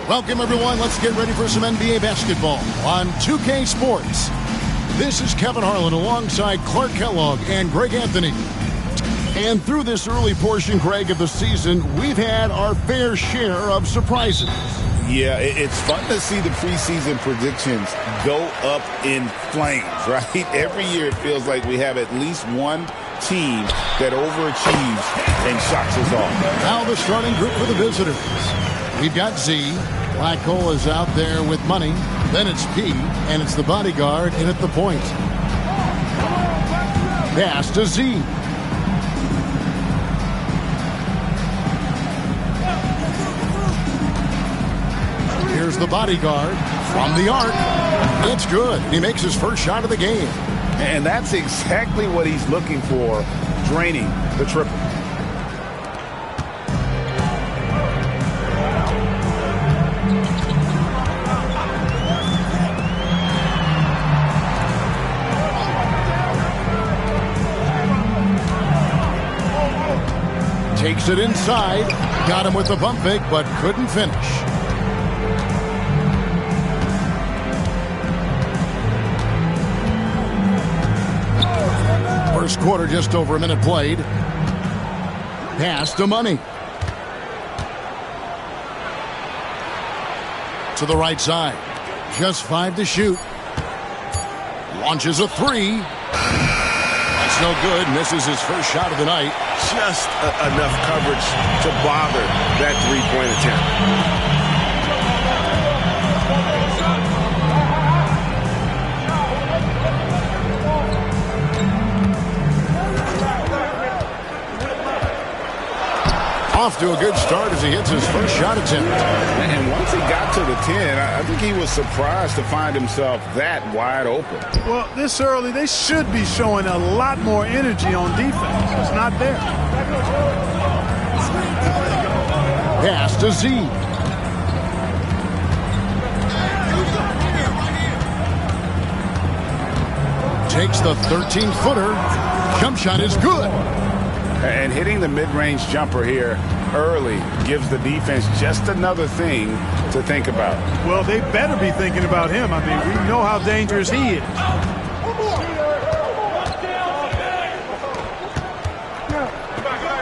Welcome, everyone. Let's get ready for some NBA basketball on 2K Sports. This is Kevin Harlan alongside Clark Kellogg and Greg Anthony. And through this early portion, Greg, of the season, we've had our fair share of surprises. Yeah, it's fun to see the preseason predictions go up in flames, right? Every year it feels like we have at least one team that overachieves and shocks us all. Now the starting group for the visitors. We've got Z. Black Hole is out there with money. Then it's P, and it's the bodyguard in at the point. Pass to Z. Here's the bodyguard from the arc. It's good. He makes his first shot of the game. And that's exactly what he's looking for, draining the triple. Takes it inside. Got him with the pump fake, but couldn't finish. First quarter, just over a minute played. Pass to Money. To the right side. Just 5 to shoot. Launches a 3. That's no good. Misses his first shot of the night. Just enough coverage to bother that three-point attempt. Off to a good start as he hits his first shot attempt. And once he got to the 10, I think he was surprised to find himself that wide open. Well, this early, they should be showing a lot more energy on defense. It's not there. Pass to Z. Takes the 13-footer. Jump shot is good. And hitting the mid-range jumper here early gives the defense just another thing to think about. Well, they better be thinking about him. I mean, we know how dangerous he is.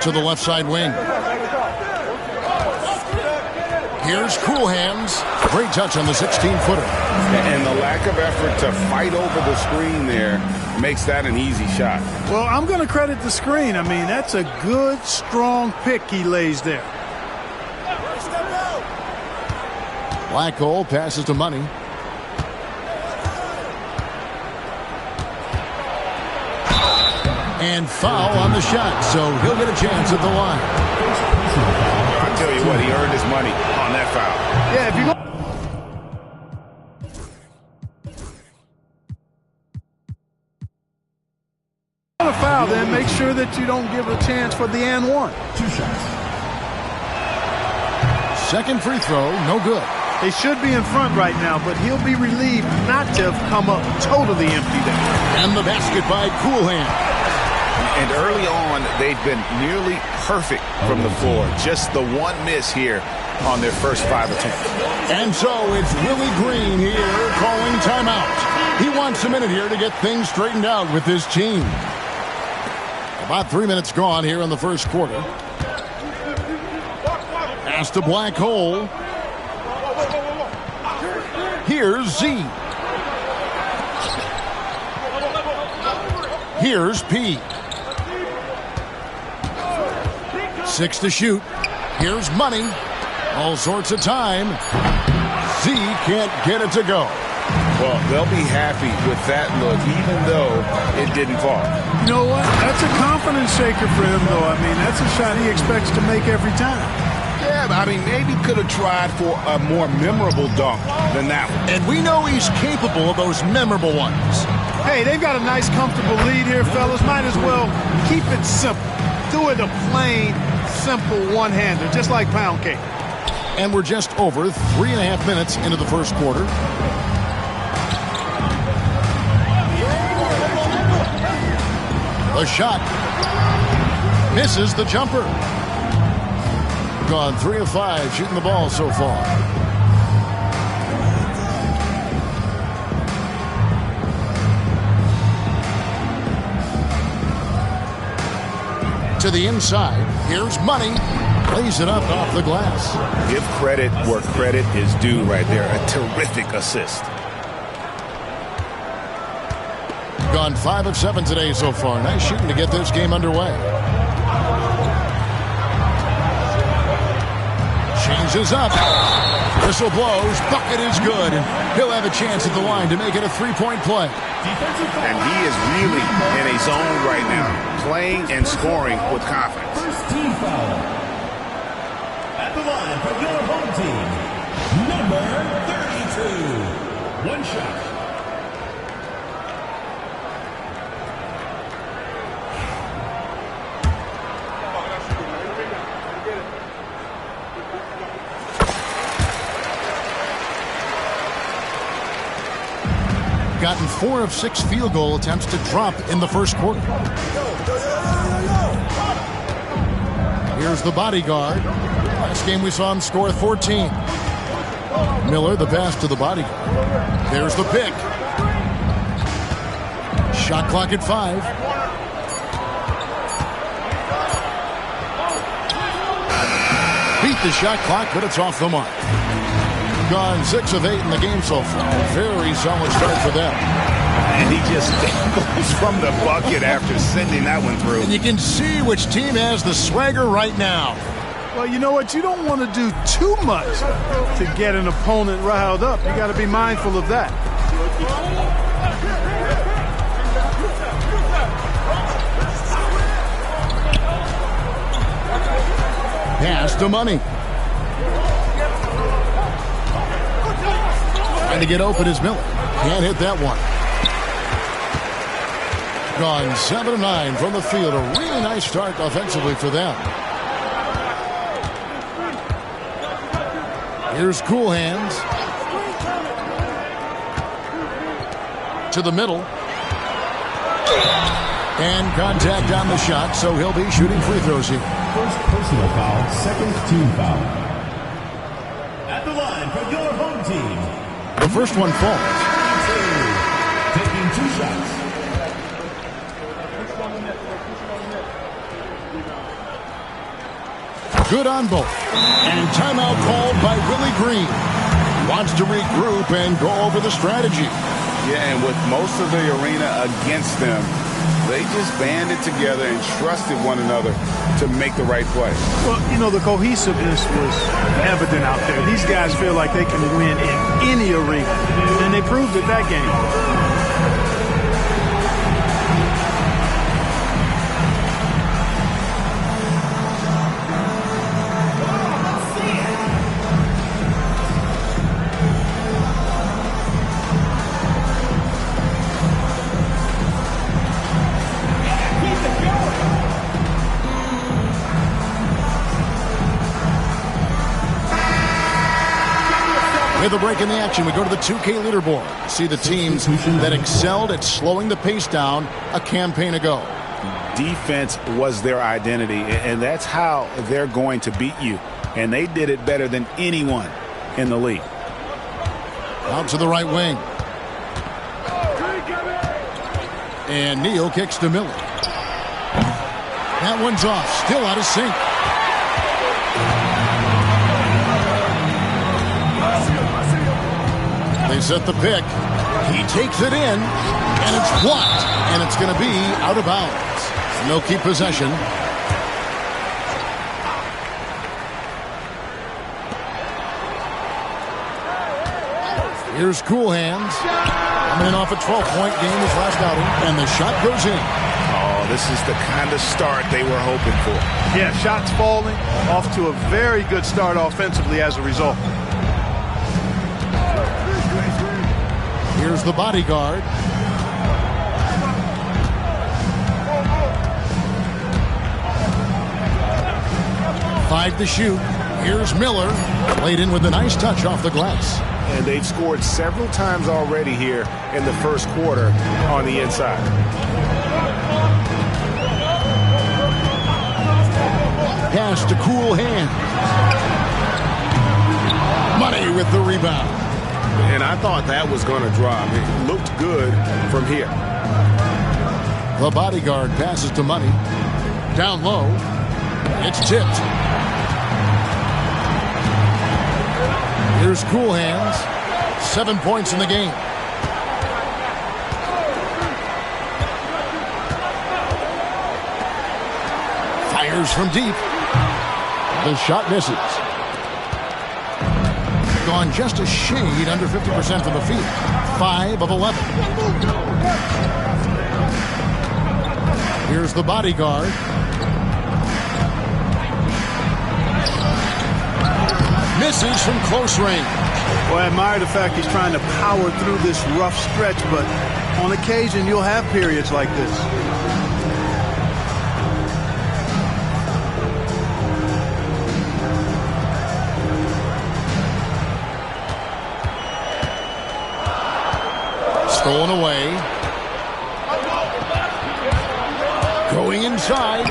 To the left side wing. Here's Cool Hands. Great touch on the 16-footer. And the lack of effort to fight over the screen there makes that an easy shot. Well, I'm going to credit the screen. I mean, that's a good, strong pick he lays there. Black Hole passes to Money. And foul on the shot, so he'll get a chance at the line. I tell you what, he earned his money on that foul. Yeah, if you go a foul, then make sure that you don't give a chance for the and one. 2 shots. Second free throw, no good. They should be in front right now, but he'll be relieved not to have come up totally empty there. And the basket by Cool Hand. And early on, they've been nearly perfect from the floor. Just the one miss here on their first 5 attempts. And so it's Willie Green here calling timeout. He wants a minute here to get things straightened out with his team. About 3 minutes gone here in the first quarter. Pass to Black Hole. Here's Z. Here's P. 6 to shoot. Here's Money. All sorts of time. Z can't get it to go. Well, they'll be happy with that look, even though it didn't fall. You know what? That's a confidence shaker for him, though. I mean, that's a shot he expects to make every time. Yeah, I mean, maybe could have tried for a more memorable dunk than that one. And we know he's capable of those memorable ones. Hey, they've got a nice, comfortable lead here, fellas. Might as well keep it simple. Do it a plain, simple one-hander, just like pound cake. And we're just over 3.5 minutes into the first quarter. The shot misses the jumper. Gone 3 of 5 shooting the ball so far. To the inside. Here's Money. Plays it up off the glass. Give credit where credit is due right there. A terrific assist. Gone 5 of 7 today so far. Nice shooting to get this game underway. Changes up. Whistle blows. Bucket is good. He'll have a chance at the line to make it a 3-point play. And he is really in a zone right now, playing and scoring with confidence. First team foul. At the line for your home team, number 32. One shot. Gotten 4 of 6 field goal attempts to drop in the first quarter. Here's the bodyguard. Last game we saw him score 14. Miller, the pass to the bodyguard. There's the pick. Shot clock at 5. Beat the shot clock, but it's off the mark. Gone 6 of 8 in the game so far. Very solid start for them. And he just goes from the bucket after sending that one through. And you can see which team has the swagger right now. Well, you know what? You don't want to do too much to get an opponent riled up. You got to be mindful of that. Pass to Money. Trying to get open is Miller. Can't hit that one. Gone 7 of 9 from the field. A really nice start offensively for them. Here's Cool Hands. To the middle. And contact on the shot, so he'll be shooting free throws here. First personal foul, second team foul. At the line for your home team. The first one falls. Taking 2 shots. Good on both. And timeout called by Willie Green. Wants to regroup and go over the strategy. Yeah, and with most of the arena against them, they just banded together and trusted one another to make the right play. Well, you know, the cohesiveness was evident out there. These guys feel like they can win in any arena, and they proved it that game. With a break in the action, we go to the 2K leaderboard. See the teams that excelled at slowing the pace down a campaign ago. Defense was their identity, and that's how they're going to beat you. And they did it better than anyone in the league. Out to the right wing. And Neal kicks to Miller. That one's off. Still out of sync. They set the pick. He takes it in, and it's blocked, and it's going to be out of bounds. No keep possession. Here's Cool Hands. Coming in off a 12-point game his last outing, and the shot goes in. Oh, this is the kind of start they were hoping for. Yeah, shots falling, off to a very good start offensively as a result. Here's the bodyguard. Five to shoot. Here's Miller. Played in with a nice touch off the glass. And they've scored several times already here in the first quarter on the inside. Pass to Cool Hands. Money with the rebound. And I thought that was going to drop. It looked good from here. The bodyguard passes to Money. Down low. It's tipped. Here's Cool Hands. 7 points in the game. Fires from deep. The shot misses. Gone just a shade under 50% from the field. 5 of 11. Here's the bodyguard. Misses from close range. Well, I admire the fact he's trying to power through this rough stretch, but on occasion you'll have periods like this. Stolen away. Going inside.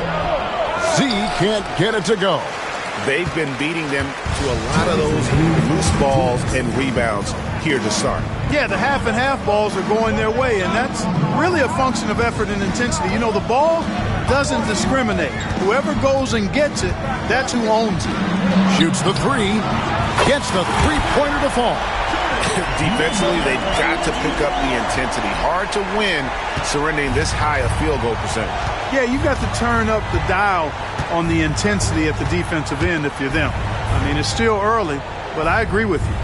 Z can't get it to go. They've been beating them to a lot of those loose balls and rebounds here to start. Yeah, the half and half balls are going their way, and that's really a function of effort and intensity. You know, the ball doesn't discriminate. Whoever goes and gets it, that's who owns it. Shoots the three. Gets the three-pointer to fall. Defensively, they've got to pick up the intensity. Hard to win surrendering this high a field goal percentage. Yeah, you've got to turn up the dial on the intensity at the defensive end if you're them. I mean, it's still early, but I agree with you.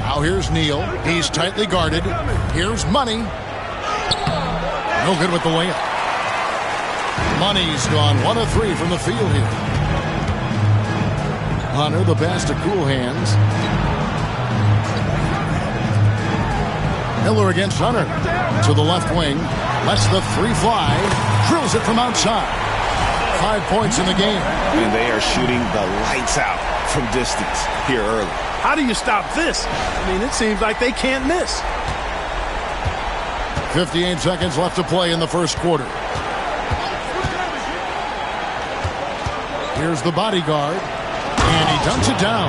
Now here's Neal. He's tightly guarded. Here's Money. No good with the layup. Money's gone 1 of 3 from the field here. Hunter, the pass to Cool Hands. Miller against Hunter. To the left wing. Lets the three fly. Drills it from outside. 5 points in the game. And they are shooting the lights out from distance here early. How do you stop this? I mean, it seems like they can't miss. 58 seconds left to play in the first quarter. Here's the bodyguard. And he dunks it down.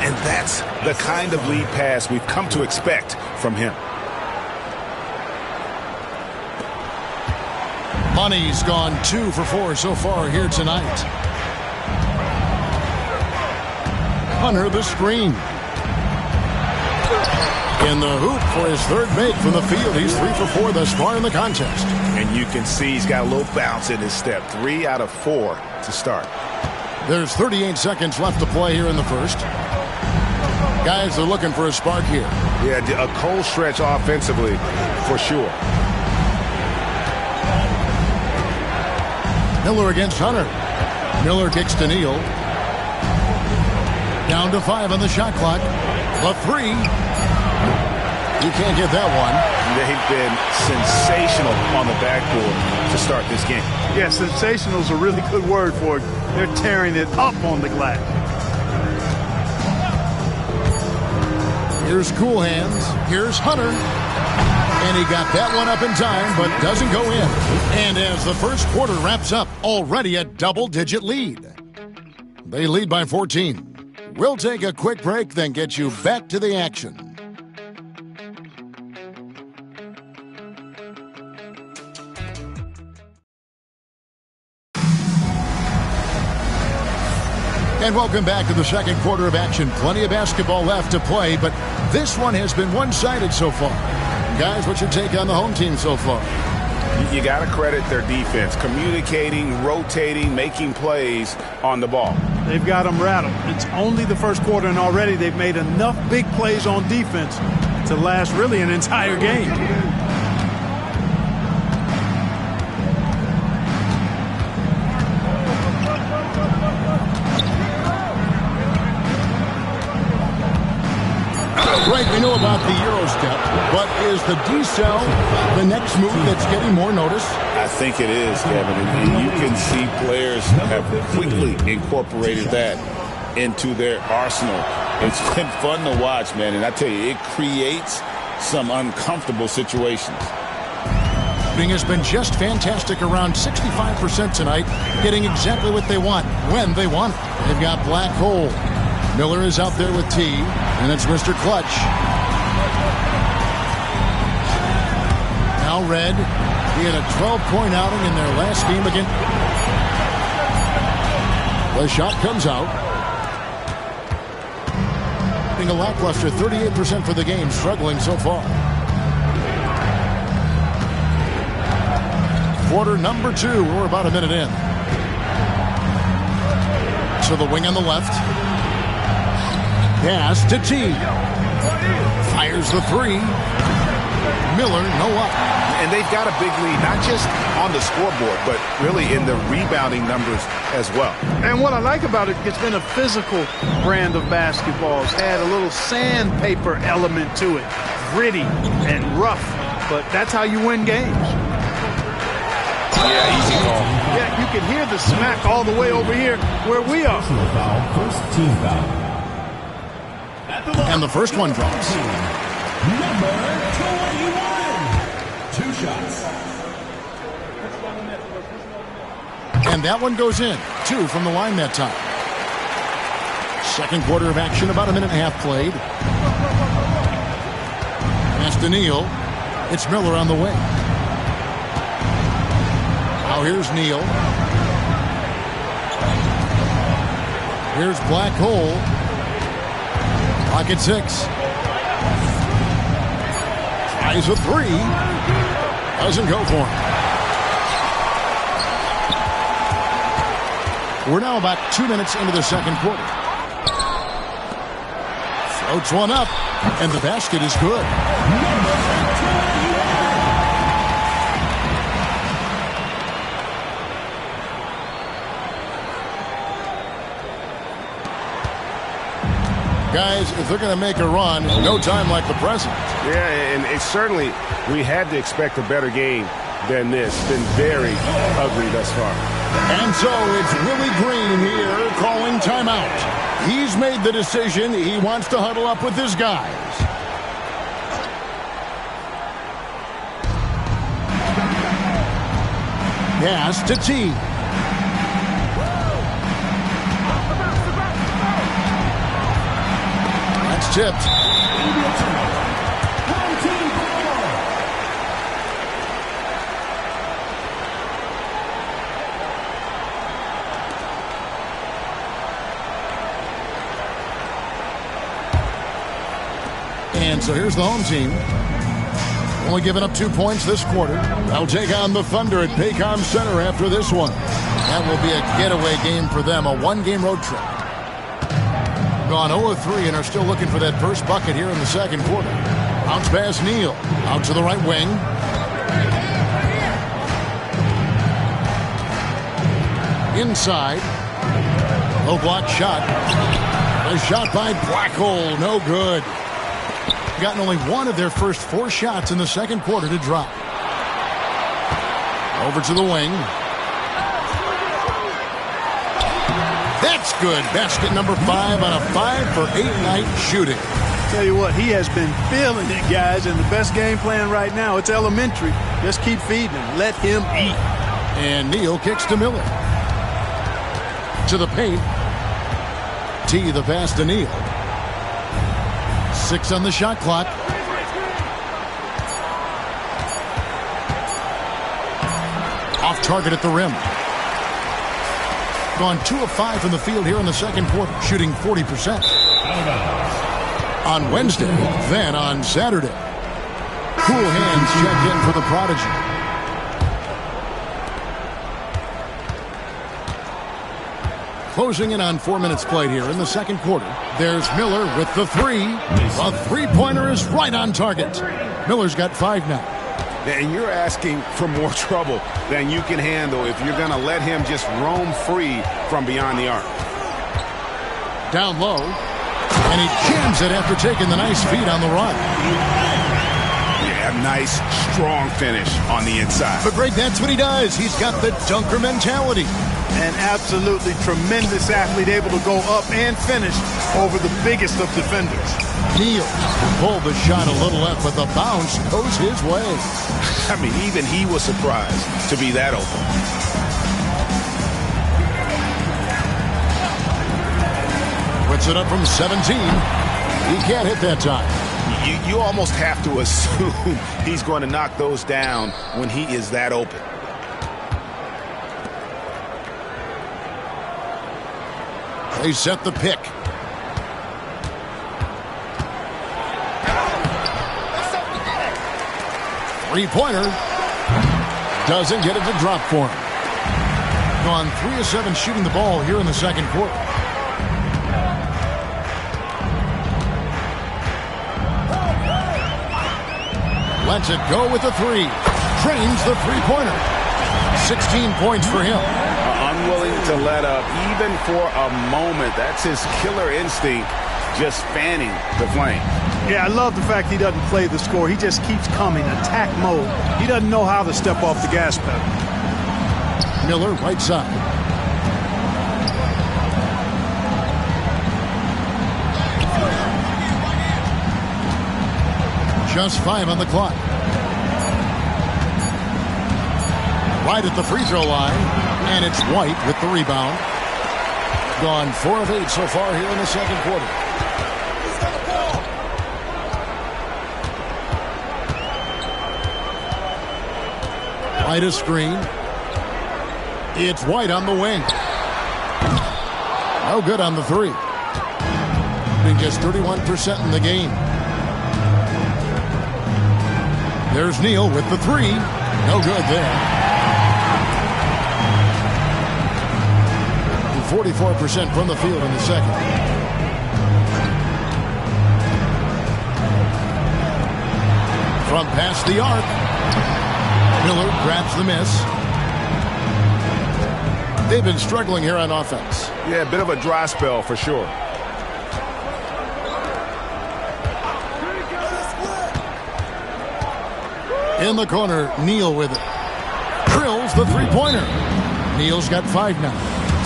And that's the kind of lead pass we've come to expect from him. Money's gone 2 for 4 so far here tonight. Hunter the screen. In the hoop for his third make from the field. He's 3 for 4 thus far in the contest. And you can see he's got a little bounce in his step. 3 out of 4 to start. There's 38 seconds left to play here in the first. Guys are looking for a spark here. Yeah, a cold stretch offensively for sure. Miller against Hunter. Miller kicks to Neal. Down to 5 on the shot clock. The three. You can't get that one. They've been sensational on the backboard to start this game. Yeah, sensational is a really good word for it. They're tearing it up on the glass. Here's Cool Hands. Here's Hunter. And he got that one up in time, but doesn't go in. And as the first quarter wraps up, already a double-digit lead. They lead by 14. We'll take a quick break, then get you back to the action. And welcome back to the second quarter of action. Plenty of basketball left to play, but this one has been one-sided so far. Guys, what's your take on the home team so far? You got to credit their defense. Communicating, rotating, making plays on the ball. They've got them rattled. It's only the first quarter, and already they've made enough big plays on defense to last really an entire game. Greg, we know about the Euro step, but is the decel the next move that's getting more notice? I think it is, Kevin. And you can see players have quickly incorporated that into their arsenal. It's been fun to watch, man. And I tell you, it creates some uncomfortable situations. Bing has been just fantastic, around 65% tonight, getting exactly what they want, when they want it. They've got Black Hole. Miller is out there with T, and it's Mr. Clutch. Now Red. He had a 12-point outing in their last game again. The shot comes out. Being a lackluster 38% for the game, struggling so far. Quarter number 2. We're about a minute in. To the wing on the left. Pass to T. Fires the 3. Miller, no up. And they've got a big lead, not just on the scoreboard, but really in the rebounding numbers as well. And what I like about it, it's been a physical brand of basketball. It's had a little sandpaper element to it. Gritty and rough, but that's how you win games. Yeah, easy call. Yeah, you can hear the smack all the way over here where we are. First team foul. And the first one drops. Number 21. 2 shots. And that one goes in. 2 from the line that time. Second quarter of action, about a minute and a half played. Pass to Neal. It's Miller on the way. Now here's Neal. Here's Black Hole. Pocket 6. Tries a 3. Doesn't go for him. We're now about 2 minutes into the second quarter. Floats one up, and the basket is good. Guys, if they're going to make a run, no time like the present. Yeah, and it's certainly, we had to expect a better game than this. It's been very ugly thus far. And so it's Willie Green here calling timeout. He's made the decision. He wants to huddle up with his guys. Pass to T. That's tipped. And so here's the home team. Only giving up 2 points this quarter. They'll take on the Thunder at Paycom Center after this one. That will be a getaway game for them, a one-game road trip. Gone 0-3 and are still looking for that first bucket here in the second quarter. Bounce pass Neal. Out to the right wing. Inside. Low block shot. A shot by Black Hole. No good. Gotten only one of their first 4 shots in the second quarter to drop. Over to the wing. That's good. Basket number 5 on a 5-for-8 night shooting. Tell you what, he has been feeling it, guys, and the best game plan right now, it's elementary. Just keep feeding him. Let him eat. And Neal kicks to Miller. To the paint. T the pass to Neal. 6 on the shot clock. Off target at the rim. Gone 2 of 5 from the field here in the second quarter, shooting 40%. On Wednesday, then on Saturday. Cool hands checked in for the prodigy. Closing in on 4 minutes played here in the second quarter. There's Miller with the 3. The three-pointer is right on target. Miller's got 5 now. And you're asking for more trouble than you can handle if you're going to let him just roam free from beyond the arc. Down low. And he jams it after taking the nice feed on the run. Yeah, nice, strong finish on the inside. But Greg, that's what he does. He's got the dunker mentality. An absolutely tremendous athlete, able to go up and finish over the biggest of defenders. Neal pulled the shot a little left, but the bounce goes his way. I mean, even he was surprised to be that open. Puts it up from 17. He can't hit that time. You almost have to assume he's going to knock those down when he is that open. They set the pick. Three-pointer. Doesn't get it to drop for him. Gone 3 of 7 shooting the ball here in the second quarter. Lets it go with the three. Trains the three-pointer. 16 points for him. Unwilling to let up even for a moment. That's his killer instinct, just fanning the flame. Yeah, I love the fact he doesn't play the score. He just keeps coming, attack mode. He doesn't know how to step off the gas pedal. Miller, right side. Just 5 on the clock. Right at the free throw line, and it's White with the rebound. Gone 4 of 8 so far here in the second quarter. Right a screen. It's White on the wing. No good on the three. Being just 31% in the game. There's Neal with the three. No good there. 44% from the field in the second. From past the arc. Miller grabs the miss. They've been struggling here on offense. Yeah, a bit of a dry spell for sure. In the corner, Neal with it. Drills the three-pointer. Neal's got 5 now.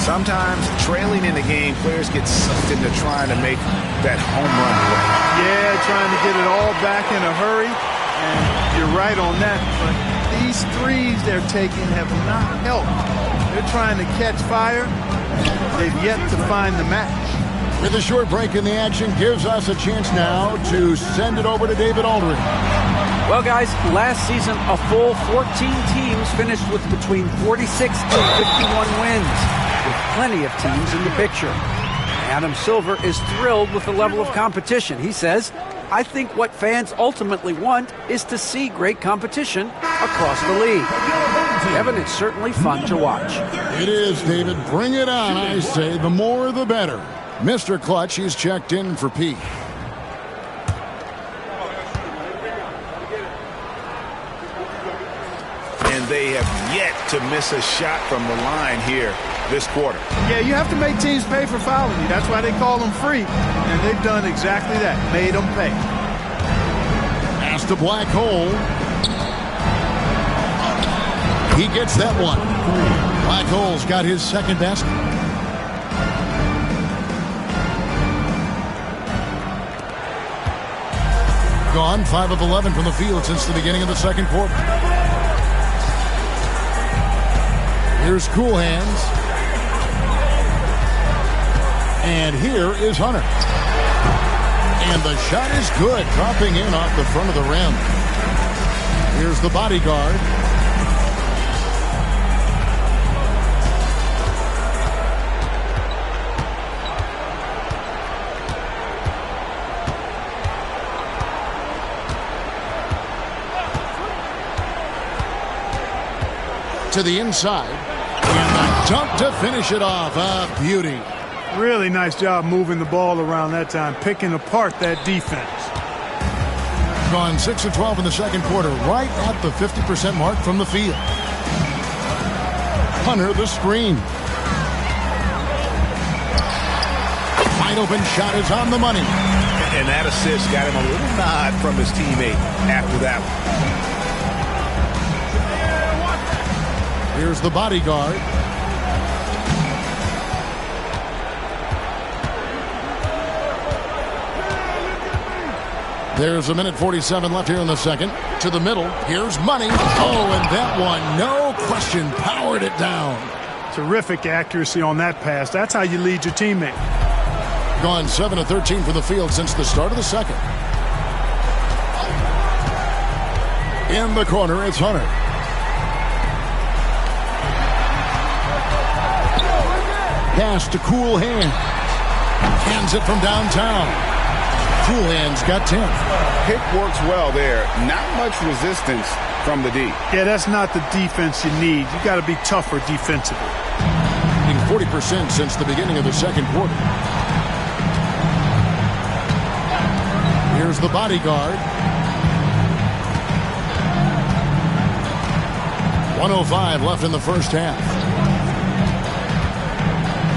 Sometimes trailing in the game, players get sucked into trying to make that home run play. Yeah, trying to get it all back in a hurry. And you're right on that. But these threes they're taking have not helped. They're trying to catch fire. They've yet to find the match. With a short break in the action, gives us a chance now to send it over to David Aldridge. Well, guys, last season, a full 14 teams finished with between 46 and 51 wins, with plenty of teams in the picture. Adam Silver is thrilled with the level of competition. He says, I think what fans ultimately want is to see great competition across the league. Kevin, it's certainly fun to watch. It is, David. Bring it on, I say. The more, the better. Mr. Clutch, he's checked in for Pete. And they have yet to miss a shot from the line here this quarter. Yeah, you have to make teams pay for fouling you. That's why they call them free. And they've done exactly that. Made them pay. Past the black hole. He gets that one. Black hole's got his second basket. Gone 5 of 11 from the field since the beginning of the second quarter. Here's Cool Hands. And here is Hunter. And the shot is good, dropping in off the front of the rim. Here's the bodyguard. To the inside. And the dunk to finish it off. A beauty. Really nice job moving the ball around that time, picking apart that defense. Gone 6 of 12 in the second quarter, right at the 50% mark from the field. Hunter the screen. Wide open shot is on the money. And that assist got him a little nod from his teammate after that one. Here's the bodyguard. There's 1:47 left here in the second. To the middle. Here's Money. Oh, and that one, no question, powered it down. Terrific accuracy on that pass. That's how you lead your teammate. Gone 7 of 13 from the field since the start of the second. In the corner, it's Hunter. Pass to Cool Hand. Hands it from downtown. Cool Hand's got 10. Pick works well there. Not much resistance from the D. Yeah, that's not the defense you need. You got to be tougher defensively. 40% since the beginning of the second quarter. Here's the bodyguard. 1:05 left in the first half.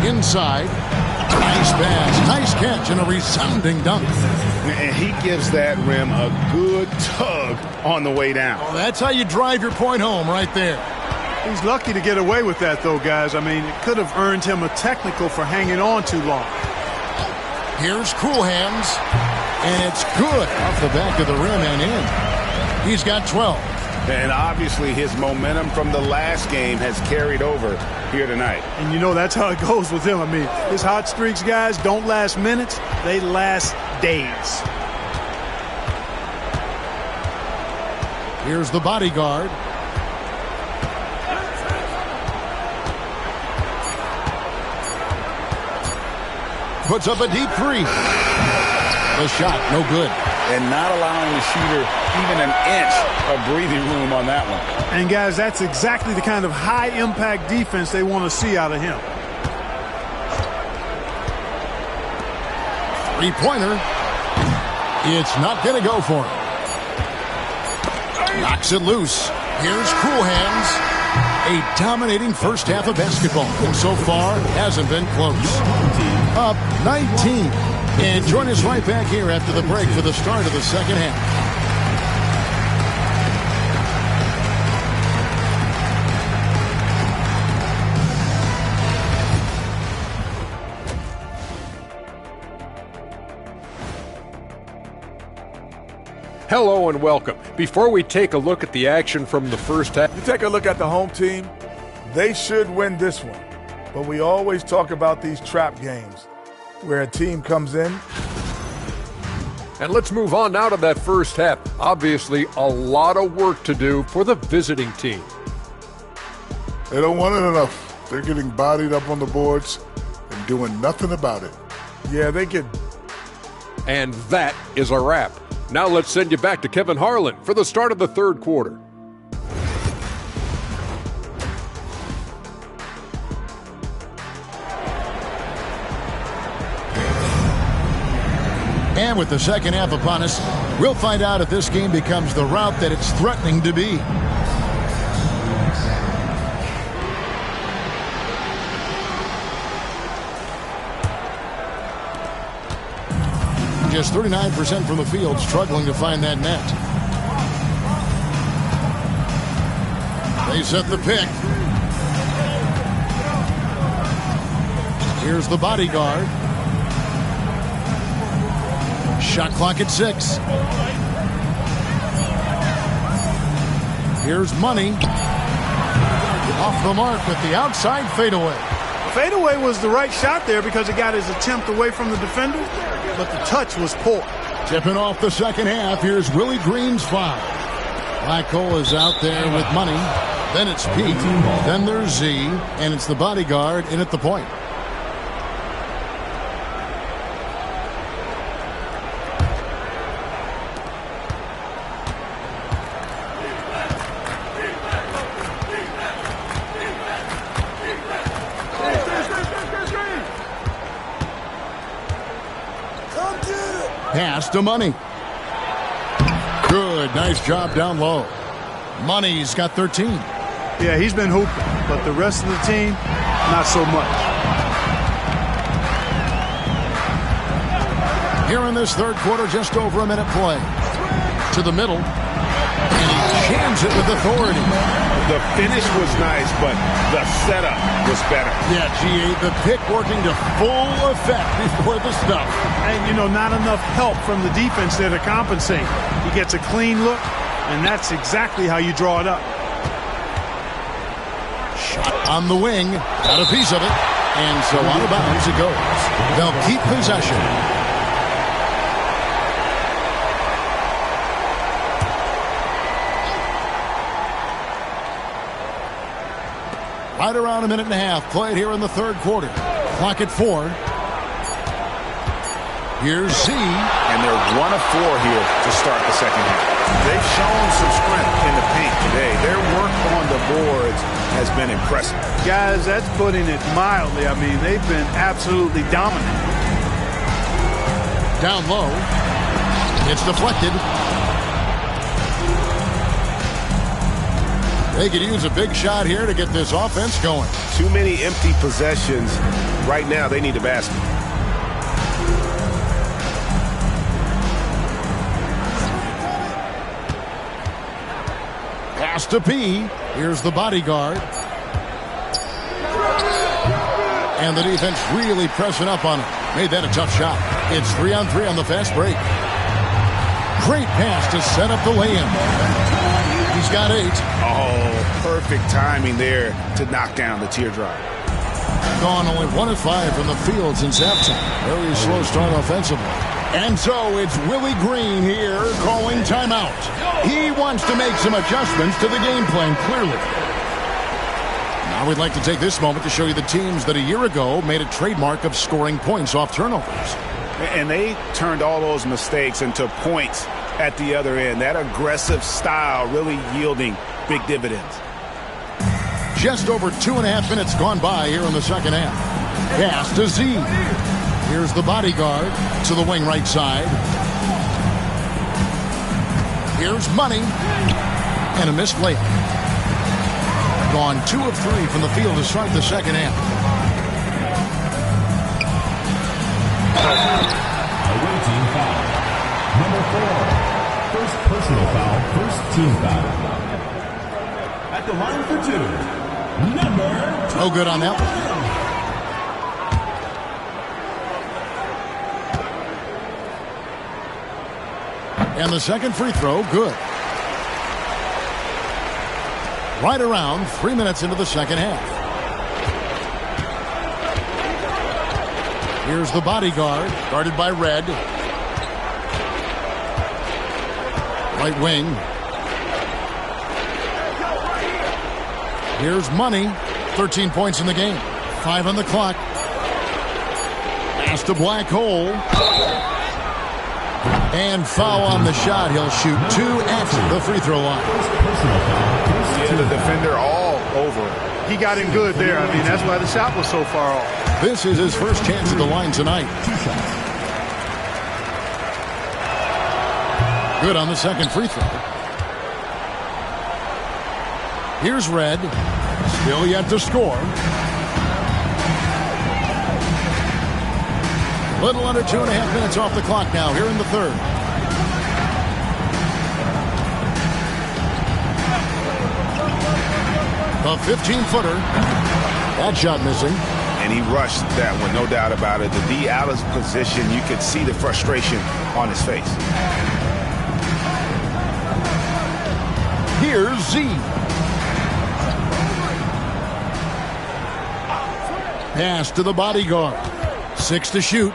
Inside. Nice pass. Nice catch and a resounding dunk. And he gives that rim a good tug on the way down. Well, that's how you drive your point home right there. He's lucky to get away with that, though, guys. I mean, it could have earned him a technical for hanging on too long. Here's Cool Hands, and it's good off the back of the rim and in. He's got 12. And obviously his momentum from the last game has carried over here tonight. And you know that's how it goes with him. I mean, his hot streaks, guys, don't last minutes. They last days. Here's the bodyguard. Puts up a deep three. The shot, no good. And not allowing the shooter even an inch of breathing room on that one. And, guys, that's exactly the kind of high-impact defense they want to see out of him. Three-pointer. It's not going to go for him. Knocks it loose. Here's Cool Hands. A dominating first half of basketball. And so far, hasn't been close. Up 19. And join us right back here after the break for the start of the second half. Hello and welcome. Before we take a look at the action from the first half, You take a look at the home team, they should win this one. But we always talk about these trap games where a team comes in. and let's move on now to that first half. Obviously, a lot of work to do for the visiting team. They don't want it enough. They're getting bodied up on the boards and doing nothing about it. Yeah, they get. And that is a wrap. Now let's send you back to Kevin Harlan for the start of the third quarter. And with the second half upon us, we'll find out if this game becomes the route that it's threatening to be. Just 39% from the field, struggling to find that net. They set the pick. Here's the bodyguard. Shot clock at 6. Here's Money. Off the mark with the outside fadeaway. Fadeaway was the right shot there because it got his attempt away from the defender, but the touch was poor. Tipping off the second half, here's Willie Green's foul. Blackhole is out there with Money. Then it's Pete. Then there's Z, and it's the bodyguard in at the point. Pass to Money. Good, nice job down low. Money's got 13. Yeah, he's been hooping, but the rest of the team, not so much. Here in this third quarter, just over a minute play. To the middle, and he jams it with authority. The finish was nice, but the setup was better. Yeah, G8, the pick working to full effect before the stuff. And, you know, not enough help from the defense there to compensate. He gets a clean look, and that's exactly how you draw it up. Shot on the wing, got a piece of it, and so out of bounds it goes. They'll keep possession. Right around a minute and a half played here in the third quarter. Clock at 4. Here's Z. And they're 1 of 4 here to start the second half. They've shown some strength in the paint today. Their work on the boards has been impressive. Guys, that's putting it mildly. I mean, they've been absolutely dominant. Down low. It's deflected. They could use a big shot here to get this offense going. Too many empty possessions. Right now, they need a basket. Pass to P. Here's the bodyguard. And the defense really pressing up on him. Made that a tough shot. It's 3-on-3 on the fast break. Great pass to set up the lay-in. He's got 8. Oh, perfect timing there to knock down the teardrop. Gone only 1 of 5 from the field since halftime. Very slow start offensively. And so it's Willie Green here calling timeout. He wants to make some adjustments to the game plan, clearly. Now we'd like to take this moment to show you the teams that a year ago made a trademark of scoring points off turnovers. And they turned all those mistakes into points at the other end. That aggressive style really yielding big dividends. Just over 2.5 minutes gone by here in the second half. Pass to Z. Here's the bodyguard to the wing right side. Here's Money. And a missed layup. Gone 2 of 3 from the field to start the second half. Away team foul. Number 4. First personal foul, first team foul. At the line for 2. Number 2. No good on that one. And the second free throw, good. Right around 3 minutes into the second half. Here's the bodyguard, guarded by Red. Right wing. Here's Money. 13 points in the game. 5 on the clock. Pass to Black Hole. And foul on the shot. He'll shoot 2 at the free throw line. Yeah, the defender all over it. He got in good there. I mean, that's why the shot was so far off. This is his first chance at the line tonight. Good on the second free throw. Here's Red. Still yet to score. Little under 2.5 minutes off the clock now here in the third. A 15-footer. That shot missing. And he rushed that one, no doubt about it. The D. Alice position, you could see the frustration on his face. Here's Z. Pass to the bodyguard. 6 to shoot.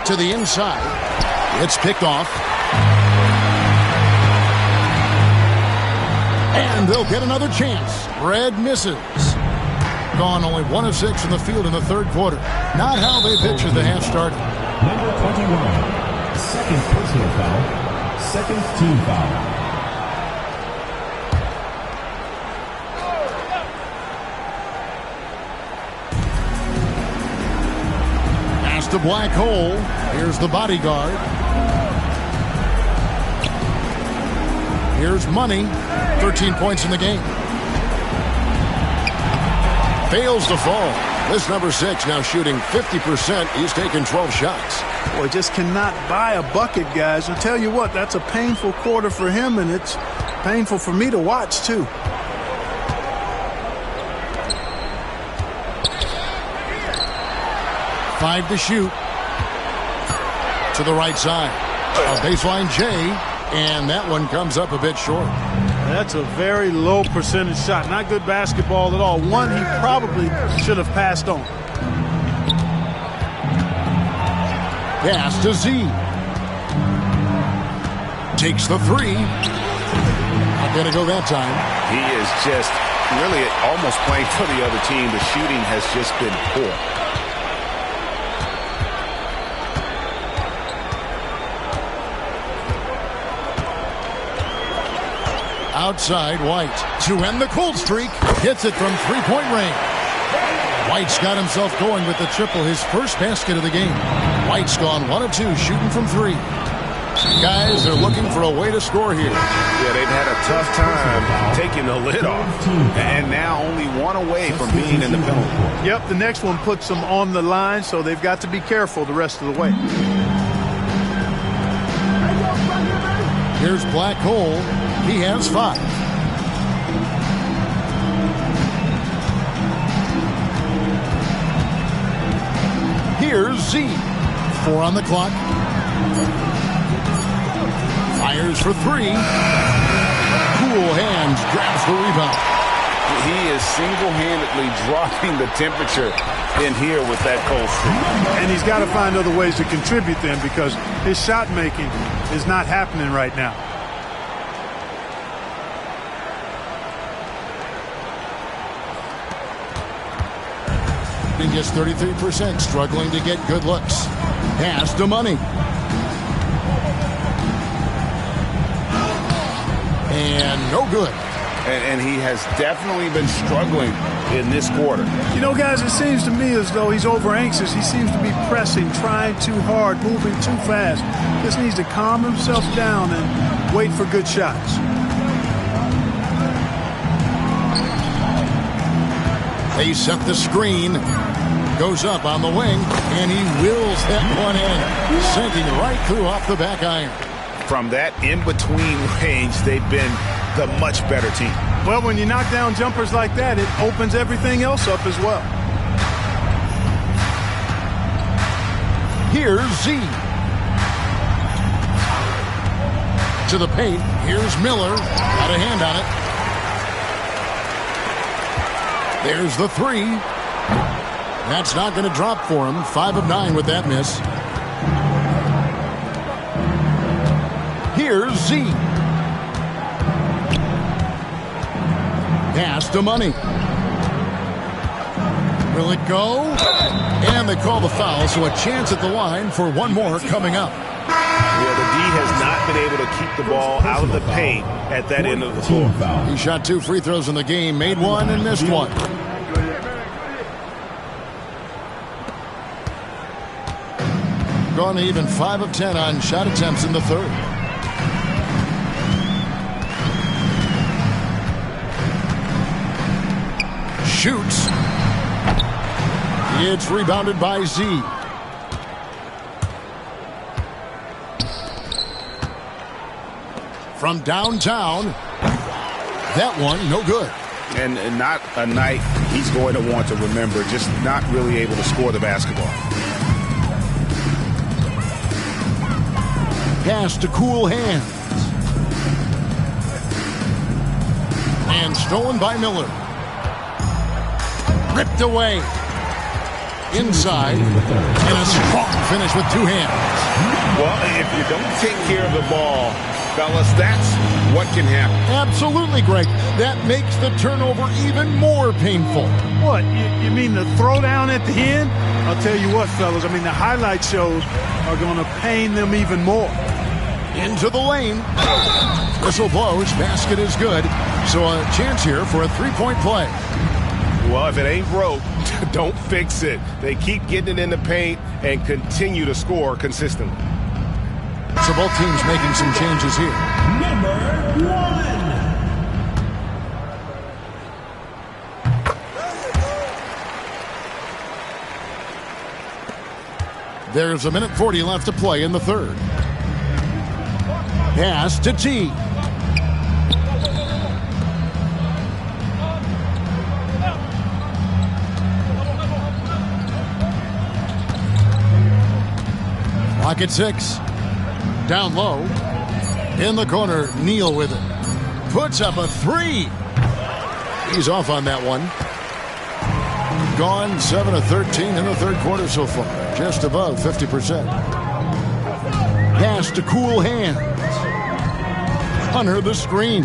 To the inside. It's picked off. And they'll get another chance. Red misses. Gone only 1 of 6 from the field in the third quarter. Not how they pictured the half started. Number 21. Second personal foul. Second team foul. The Black Hole. Here's the bodyguard. Here's Money. 13 points in the game. Fails to fall. This number 6 now shooting 50%. He's taken 12 shots. Boy, just cannot buy a bucket, guys. I'll tell you what, that's a painful quarter for him, and it's painful for me to watch, too. Five to shoot. To the right side. A baseline J, and that one comes up a bit short. That's a very low percentage shot. Not good basketball at all. One he probably should have passed on. Pass to Z. Takes the 3. At Gonna go that time. He is just really almost playing for the other team. The shooting has just been poor. Outside, White to end the cold streak. Hits it from three-point range. White's got himself going with the triple, his first basket of the game. White's gone 1 of 2 shooting from 3. Guys are looking for a way to score here. Yeah, they've had a tough time taking the lid off. And now only 1 away from being in the penalty. Yep, the next one puts them on the line, so they've got to be careful the rest of the way. Here's Black Hole. He has 5. Here's Z. 4 on the clock. Fires for 3. Cool hands, grabs the rebound. He is single-handedly dropping the temperature in here with that cold streak. And he's got to find other ways to contribute then, because his shot making is not happening right now. Just 33%, struggling to get good looks. Pass to Money. And no good. And he has definitely been struggling in this quarter. You know, guys, it seems to me as though he's over anxious. He seems to be pressing, trying too hard, moving too fast. Just needs to calm himself down and wait for good shots. They set the screen. Goes up on the wing, and he wills that one in, sinking right through off the back iron. From that in-between range, they've been the much better team. Well, when you knock down jumpers like that, it opens everything else up as well. Here's Z. To the paint. Here's Miller. Got a hand on it. There's the 3. That's not going to drop for him. 5 of 9 with that miss. Here's Z. Pass to Money. Will it go? And they call the foul, so a chance at the line for one more coming up. Yeah, the D has not been able to keep the ball out of the paint at that end of the floor. He shot 2 free throws in the game, made 1 and missed 1. Gone even 5 of 10 on shot attempts in the third. Shoots. It's rebounded by Z. From downtown. That one, no good. And not a night he's going to want to remember, just not really able to score the basketball. Pass to Cool Hands. And stolen by Miller. Ripped away. Inside. And a strong finish with 2 hands. Well, if you don't take care of the ball, fellas, that's what can happen. Absolutely, Greg. That makes the turnover even more painful. What? You mean the throwdown at the end? I'll tell you what, fellas. I mean, the highlight shows are going to pain them even more. Into the lane. Whistle blows. Basket is good. So a chance here for a 3-point play. Well, if it ain't broke, don't fix it. They keep getting it in the paint and continue to score consistently. So both teams making some changes here. Number 1. There's a minute 40 left to play in the third. Pass to T. Clock at 6. Down low. In the corner, Neal with it. Puts up a 3. He's off on that one. Gone 7 of 13 in the third quarter so far. Just above 50%. Pass to Cool Hands. Under the screen.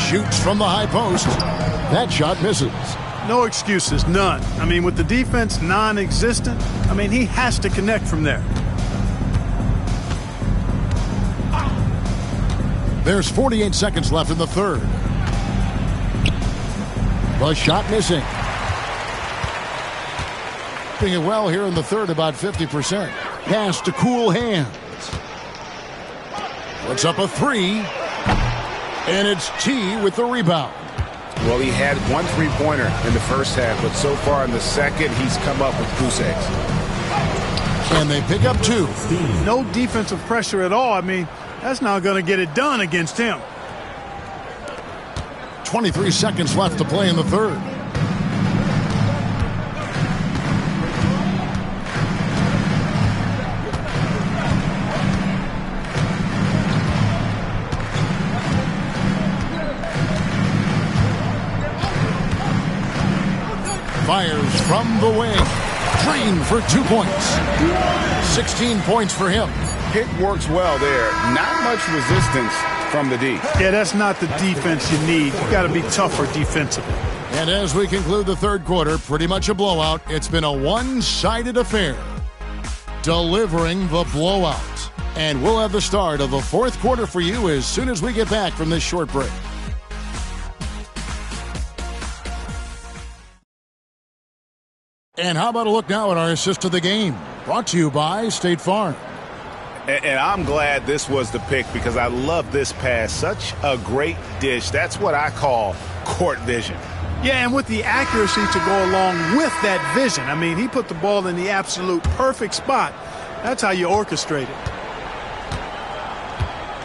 Shoots from the high post. That shot misses. No excuses, none. I mean, with the defense non-existent, I mean, he has to connect from there. There's 48 seconds left in the third. The shot missing. Doing it well here in the third, about 50%. Pass to cool hands. Puts up a three. And it's T with the rebound. Well, he had one three-pointer in the first half, but so far in the second, he's come up with goose eggs. And they pick up two. No defensive pressure at all. I mean, that's not going to get it done against him. 23 seconds left to play in the third. Fires from the wing. Drained for 2 points. 16 points for him. Pick works well there. Not much resistance from the D. Yeah, that's not the defense you need. You got to be tougher defensively. And as we conclude the third quarter, pretty much a blowout. It's been a one-sided affair. Delivering the blowout. And we'll have the start of the fourth quarter for you as soon as we get back from this short break. And how about a look now at our assist of the game? Brought to you by State Farm. And I'm glad this was the pick because I love this pass. Such a great dish. That's what I call court vision. Yeah, and with the accuracy to go along with that vision. I mean, he put the ball in the absolute perfect spot. That's how you orchestrate it.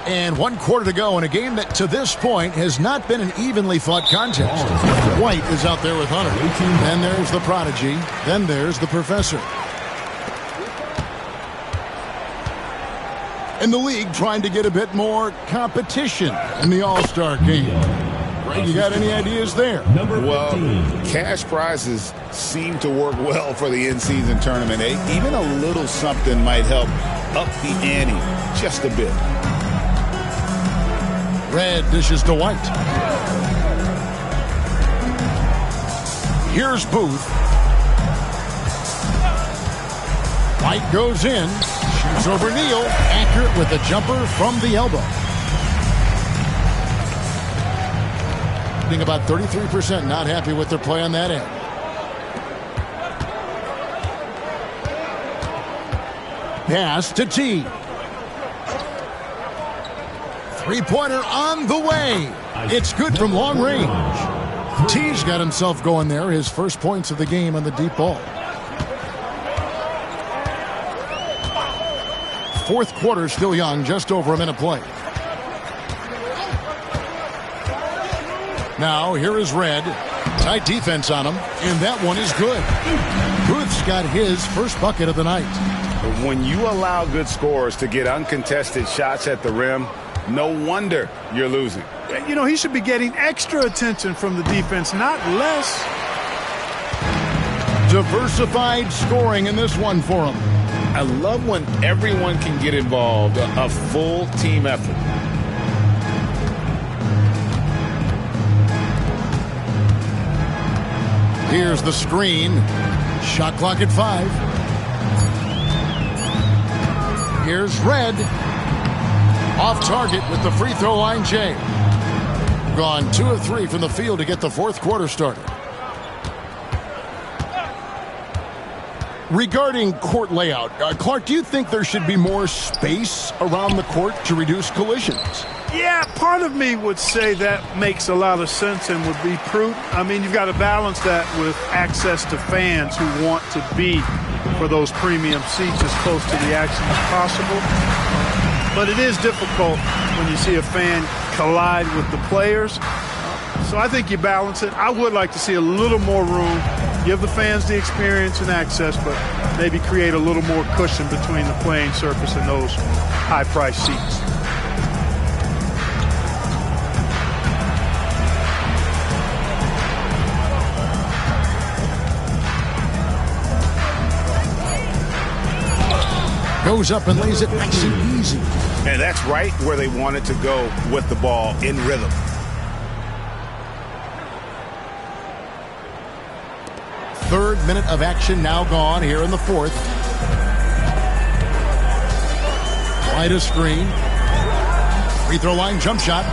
And 1 quarter to go in a game that to this point has not been an evenly fought contest. White is out there with Hunter. Then there's the prodigy. Then there's the professor. And the league trying to get a bit more competition in the All-Star game. Greg, you got any ideas there? Well, cash prizes seem to work well for the in-season tournament. Even a little something might help up the ante just a bit. Red dishes to White. Here's Booth. White goes in. Shoots over Neal. Accurate with a jumper from the elbow. Being about 33%. Not happy with their play on that end. Pass to T. Three-pointer on the way. It's good from long range. T's got himself going there. His first points of the game on the deep ball. Fourth quarter still young. Just over a minute play. Now here is Red. Tight defense on him. And that one is good. Booth's got his first bucket of the night. When you allow good scorers to get uncontested shots at the rim, no wonder you're losing. You know, he should be getting extra attention from the defense, not less. Diversified scoring in this one for him. I love when everyone can get involved, a full team effort. Here's the screen. Shot clock at 5. Here's Red. Off target with the free throw line, Jay. Gone 2 of 3 from the field to get the fourth quarter started. Regarding court layout, Clark, do you think there should be more space around the court to reduce collisions? Yeah, part of me would say that makes a lot of sense and would be prudent. I mean, you've got to balance that with access to fans who want to be for those premium seats as close to the action as possible. But it is difficult when you see a fan collide with the players. So I think you balance it. I would like to see a little more room, give the fans the experience and access, but maybe create a little more cushion between the playing surface and those high-priced seats. Goes up and lays it nice and easy. And that's right where they wanted to go with the ball, in rhythm. third minute of action now gone here in the fourth. Wide a screen. Free throw line jump shot.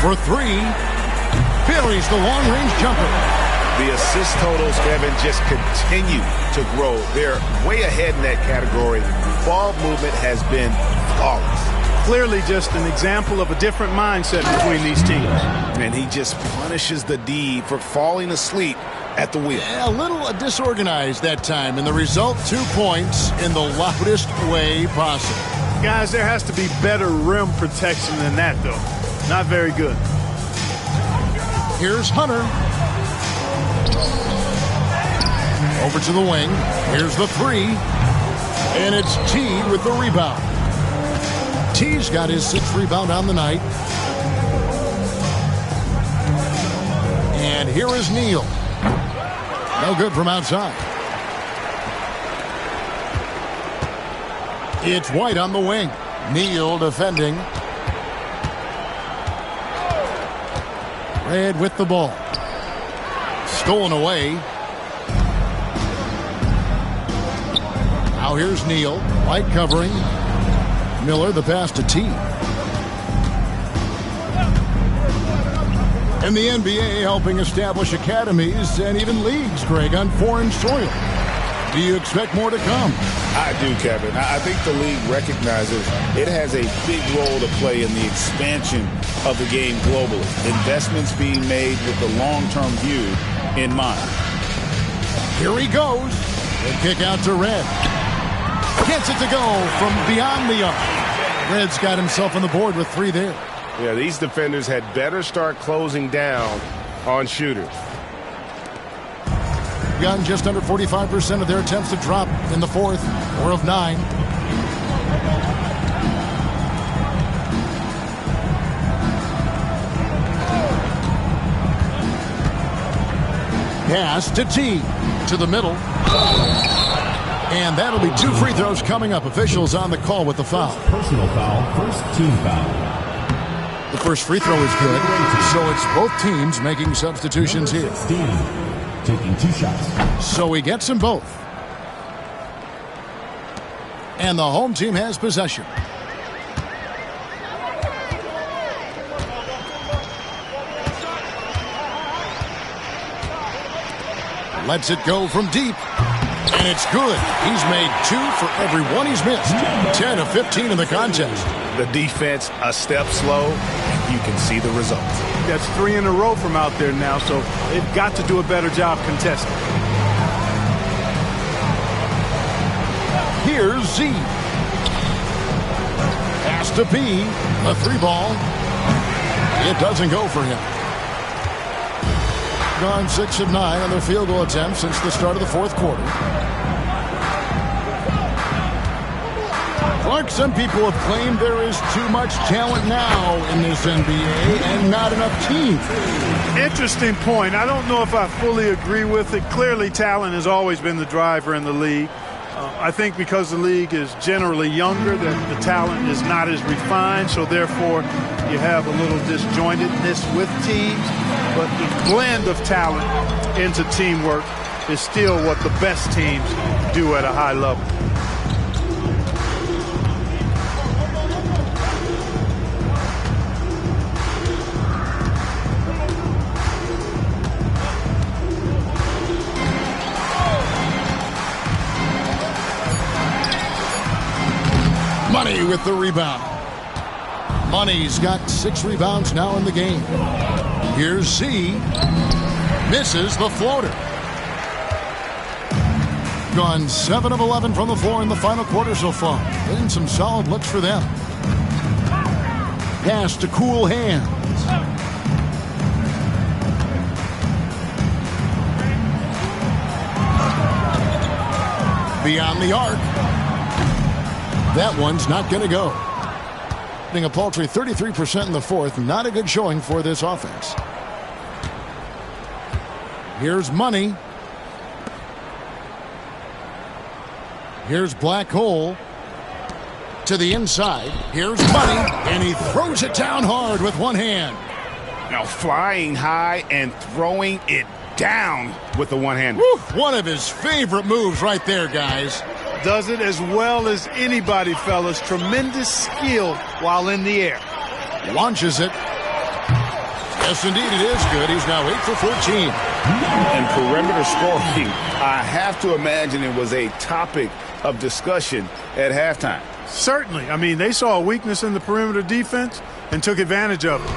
For three. Buries the long-range jumper. The assist totals, Kevin, just continue to grow. They're way ahead in that category. Ball movement has been flawless. Clearly just an example of a different mindset between these teams. And he just punishes the D for falling asleep at the wheel. A little disorganized that time, and the result, 2 points in the loudest way possible. Guys, there has to be better rim protection than that, though. Not very good. Here's Hunter. Over to the wing. Here's the three. And it's T with the rebound. T's got his 6th rebound on the night. And here is Neal. No good from outside. It's White on the wing. Neal defending. Red with the ball. Stolen away. Now here's Neal. White covering. Miller the pass to T. And the NBA helping establish academies and even leagues, Greg, on foreign soil. Do you expect more to come? I do, Kevin. I think the league recognizes it has a big role to play in the expansion of the game globally. Investments being made with the long-term view in mind. Here he goes. The kick out to Red. Gets it to go from beyond the arc. Red's got himself on the board with 3 there. Yeah, these defenders had better start closing down on shooters. Gotten just under 45% of their attempts to drop in the fourth, 4 of 9. Pass to T, to the middle. And that'll be 2 free throws coming up. Officials on the call with the foul. Personal foul, first team foul. The first free throw is good, so it's both teams making substitutions here. 16, taking 2 shots. So he gets them both. And the home team has possession. Lets it go from deep. And it's good. He's made 2 for every one he's missed. 10 of 15 in the contest. The defense a step slow. You can see the results. That's 3 in a row from out there now, so they've got to do a better job contesting. Here's Z. Pass to B. A 3-ball. It doesn't go for him. Gone 6 of 9 on their field goal attempts since the start of the fourth quarter. Clark, some people have claimed there is too much talent now in this NBA and not enough teams. Interesting point. I don't know if I fully agree with it. Clearly, talent has always been the driver in the league. I think because the league is generally younger, that the talent is not as refined, so therefore you have a little disjointedness with teams. But the blend of talent into teamwork is still what the best teams do at a high level. Money with the rebound. Money's got 6 rebounds now in the game. Here's Z. Misses the floater. Gone 7 of 11 from the floor in the final quarter so far. Getting some solid looks for them. Pass to cool hands. Beyond the arc. That one's not going to go. Getting a paltry 33% in the fourth. Not a good showing for this offense. Here's Money. Here's Black Hole. To the inside. Here's Money. And he throws it down hard with one hand. Now flying high and throwing it down with the one-hander. One of his favorite moves right there, guys. Does it as well as anybody, fellas. Tremendous skill while in the air. Launches it. Yes, indeed, it is good. He's now 8 for 14. And perimeter scoring, I have to imagine it was a topic of discussion at halftime. Certainly. I mean, they saw a weakness in the perimeter defense and took advantage of it.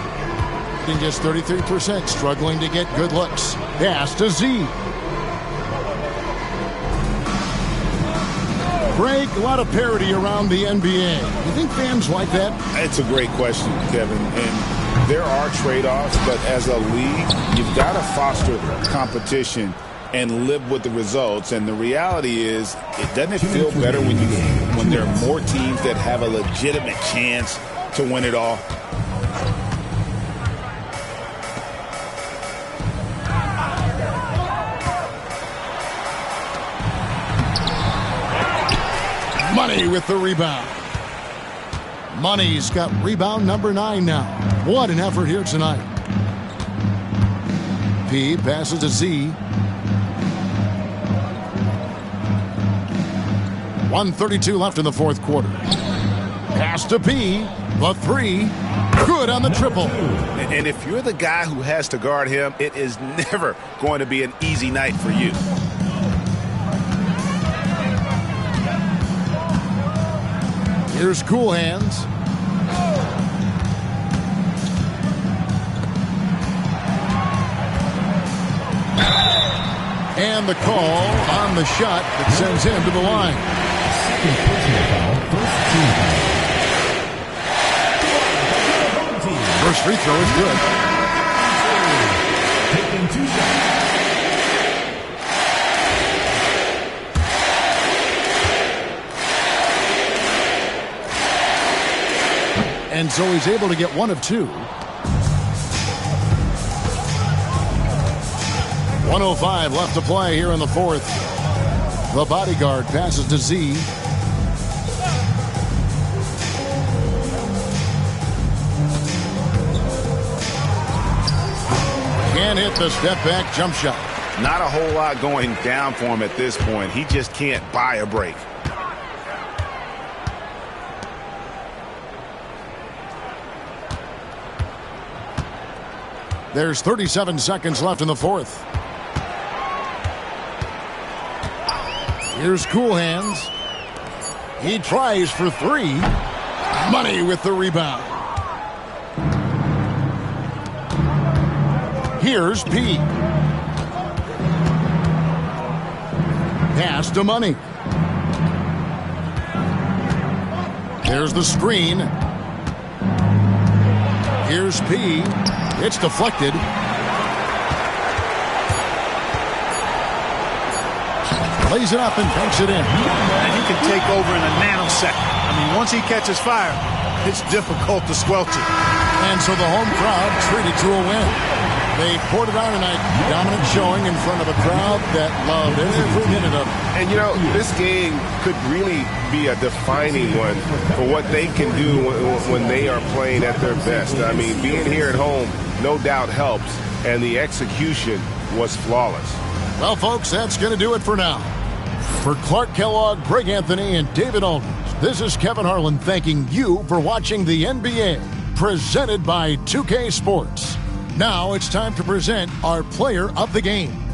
Just 33%, struggling to get good looks. Pass to Z. Greg, a lot of parity around the NBA. You think fans like that? It's a great question, Kevin. And there are trade-offs, but as a league, you've got to foster competition and live with the results. And the reality is, doesn't it feel better when there are more teams that have a legitimate chance to win it all? Money with the rebound. Money's got rebound number 9 now. What an effort here tonight. P passes to Z. 1:32 left in the fourth quarter. Pass to P. The 3. Good on the triple. And if you're the guy who has to guard him, it is never going to be an easy night for you. Here's Cool Hands. And the call on the shot that sends him to the line. Second personal foul, first team foul. First free throw is good. Taking 2 shots. And so he's able to get 1 of 2. 1:05 left to play here in the fourth. The bodyguard passes to Z. Can't hit the step back jump shot. Not a whole lot going down for him at this point. He just can't buy a break. There's 37 seconds left in the fourth. Here's Cool Hands. He tries for 3. Money with the rebound. Here's P. Pass to Money. There's the screen. Here's P. It's deflected. Lays it up and banks it in. And he can take over in a nanosecond. I mean, once he catches fire, it's difficult to squelch it. And so the home crowd treated to a win. They poured it on tonight. Dominant showing in front of a crowd that loved every minute of it. And, you know, this game could really be a defining one for what they can do when they are playing at their best. I mean, being here at home no doubt helps, and the execution was flawless. Well, folks, that's going to do it for now. For Clark Kellogg, Greg Anthony, and David Aldridge, this is Kevin Harlan thanking you for watching the NBA, presented by 2K Sports. Now it's time to present our player of the game.